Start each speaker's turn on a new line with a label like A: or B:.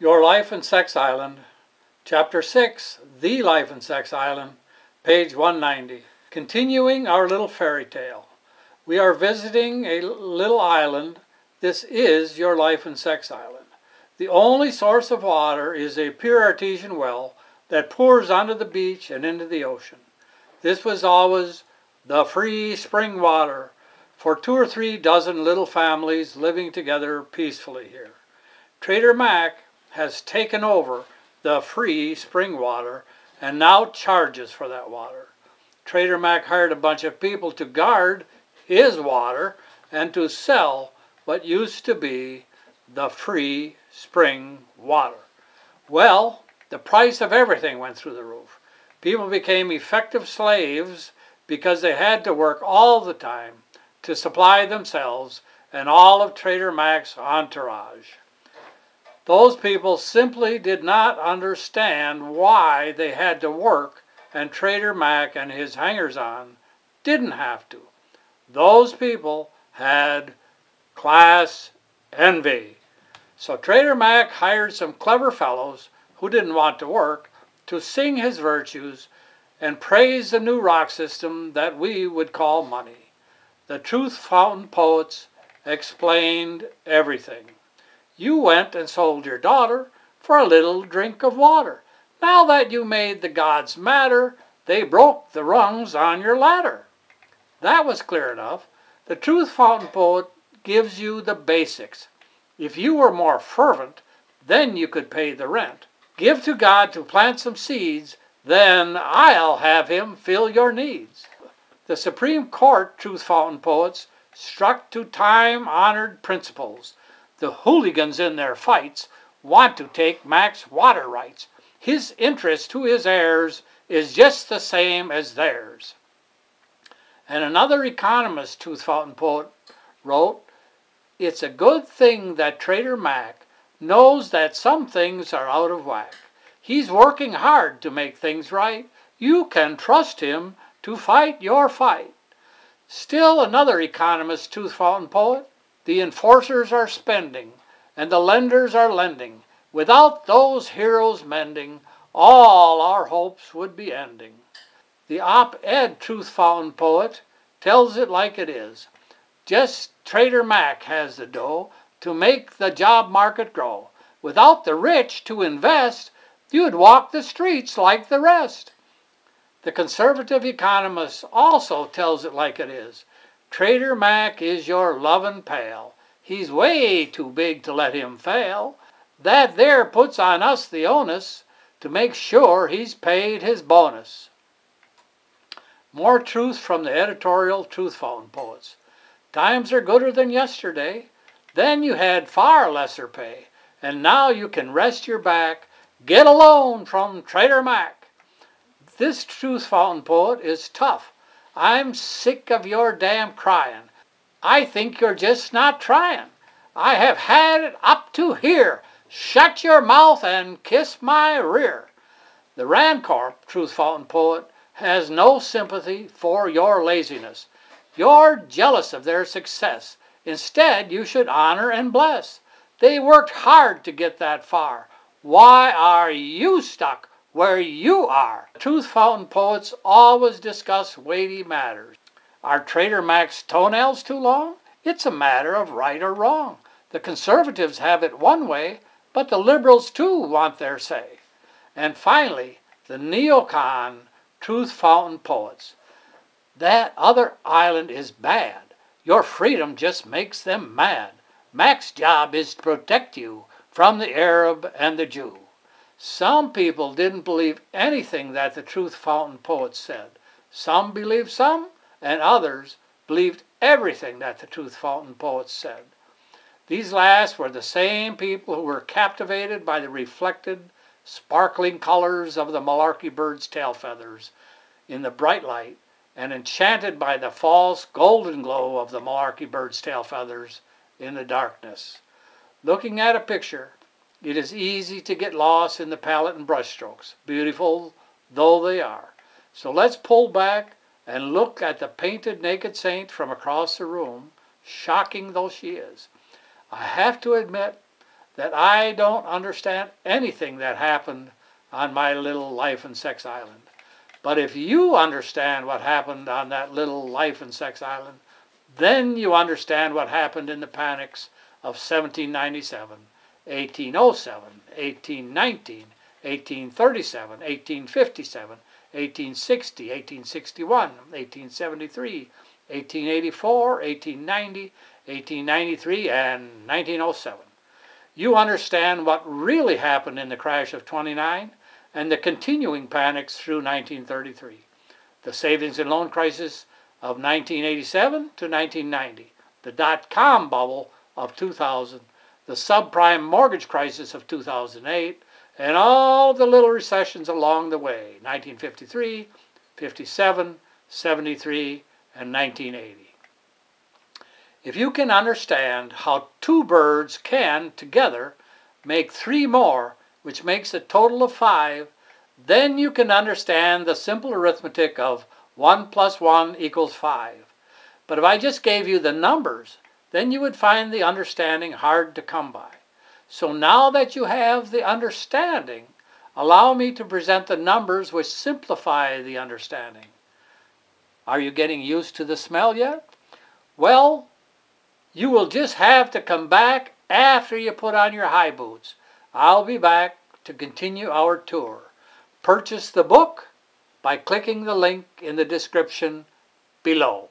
A: Your Life and Sex Island, Chapter 6, The Life and Sex Island, page 190. Continuing our little fairy tale. We are visiting a little island. This is your Life and Sex Island. The only source of water is a pure artesian well that pours onto the beach and into the ocean. This was always the free spring water for 2 or 3 dozen little families living together peacefully here. Trader Mac has taken over the free spring water and now charges for that water. Trader Mac hired a bunch of people to guard his water and to sell what used to be the free spring water. Well, the price of everything went through the roof. People became effective slaves because they had to work all the time to supply themselves and all of Trader Mac's entourage. Those people simply did not understand why they had to work, and Trader Mac and his hangers-on didn't have to. Those people had class envy. So Trader Mac hired some clever fellows who didn't want to work to sing his virtues and praise the new rock system that we would call money. The Truth Fountain poets explained everything. You went and sold your daughter for a little drink of water. Now that you made the gods matter, they broke the rungs on your ladder. That was clear enough. The Truth Fountain poet gives you the basics. If you were more fervent, then you could pay the rent. Give to God to plant some seeds, then I'll have him fill your needs. The Supreme Court Truth Fountain poets struck to time-honored principles. The hooligans in their fights want to take Mac's water rights. His interest to his heirs is just the same as theirs. And another economist Truth Fountain poet wrote, "It's a good thing that Trader Mac knows that some things are out of whack. He's working hard to make things right. You can trust him to fight your fight." Still another economist Truth Fountain poet, "The enforcers are spending, and the lenders are lending. Without those heroes mending, all our hopes would be ending." The op-ed Truth Fountain poet tells it like it is. Just Trader Mac has the dough to make the job market grow. Without the rich to invest, you'd walk the streets like the rest. The conservative economist also tells it like it is. Trader Mac is your lovin' pal. He's way too big to let him fail. That there puts on us the onus to make sure he's paid his bonus. More truth from the editorial Truth Fountain poets. Times are gooder than yesterday. Then you had far lesser pay, and now you can rest your back. Get a loan from Trader Mac. This Truth Fountain poet is tough. I'm sick of your damn crying. I think you're just not trying. I have had it up to here. Shut your mouth and kiss my rear. The Rancorp Truth Fountain poet has no sympathy for your laziness. You're jealous of their success. Instead, you should honor and bless. They worked hard to get that far. Why are you stuck where you are? Truth Fountain poets always discuss weighty matters. Are Trader Mac's toenails too long? It's a matter of right or wrong. The conservatives have it one way, but the liberals too want their say. And finally, the neocon Truth Fountain poets. That other island is bad. Your freedom just makes them mad. Mac's job is to protect you from the Arab and the Jew. Some people didn't believe anything that the Truth Fountain poets said. Some believed some, and others believed everything that the Truth Fountain poets said. These last were the same people who were captivated by the reflected, sparkling colors of the malarkey bird's tail feathers in the bright light, and enchanted by the false golden glow of the malarkey bird's tail feathers in the darkness. Looking at a picture, it is easy to get lost in the palette and brushstrokes, beautiful though they are. So let's pull back and look at the painted naked saint from across the room, shocking though she is. I have to admit that I don't understand anything that happened on my little life and sex island. But if you understand what happened on that little life and sex island, then you understand what happened in the panics of 1797, 1807, 1819, 1837, 1857, 1860, 1861, 1873, 1884, 1890, 1893, and 1907. You understand what really happened in the crash of '29 and the continuing panics through 1933, the savings and loan crisis of 1987 to 1990, the dot-com bubble of 2000, the subprime mortgage crisis of 2008, and all the little recessions along the way, 1953, 57, 73, and 1980. If you can understand how two birds can, together, make three more, which makes a total of 5, then you can understand the simple arithmetic of 1 plus 1 equals 5. But if I just gave you the numbers, then you would find the understanding hard to come by. So now that you have the understanding, allow me to present the numbers which simplify the understanding. Are you getting used to the smell yet? Well, you will just have to come back after you put on your high boots. I'll be back to continue our tour. Purchase the book by clicking the link in the description below.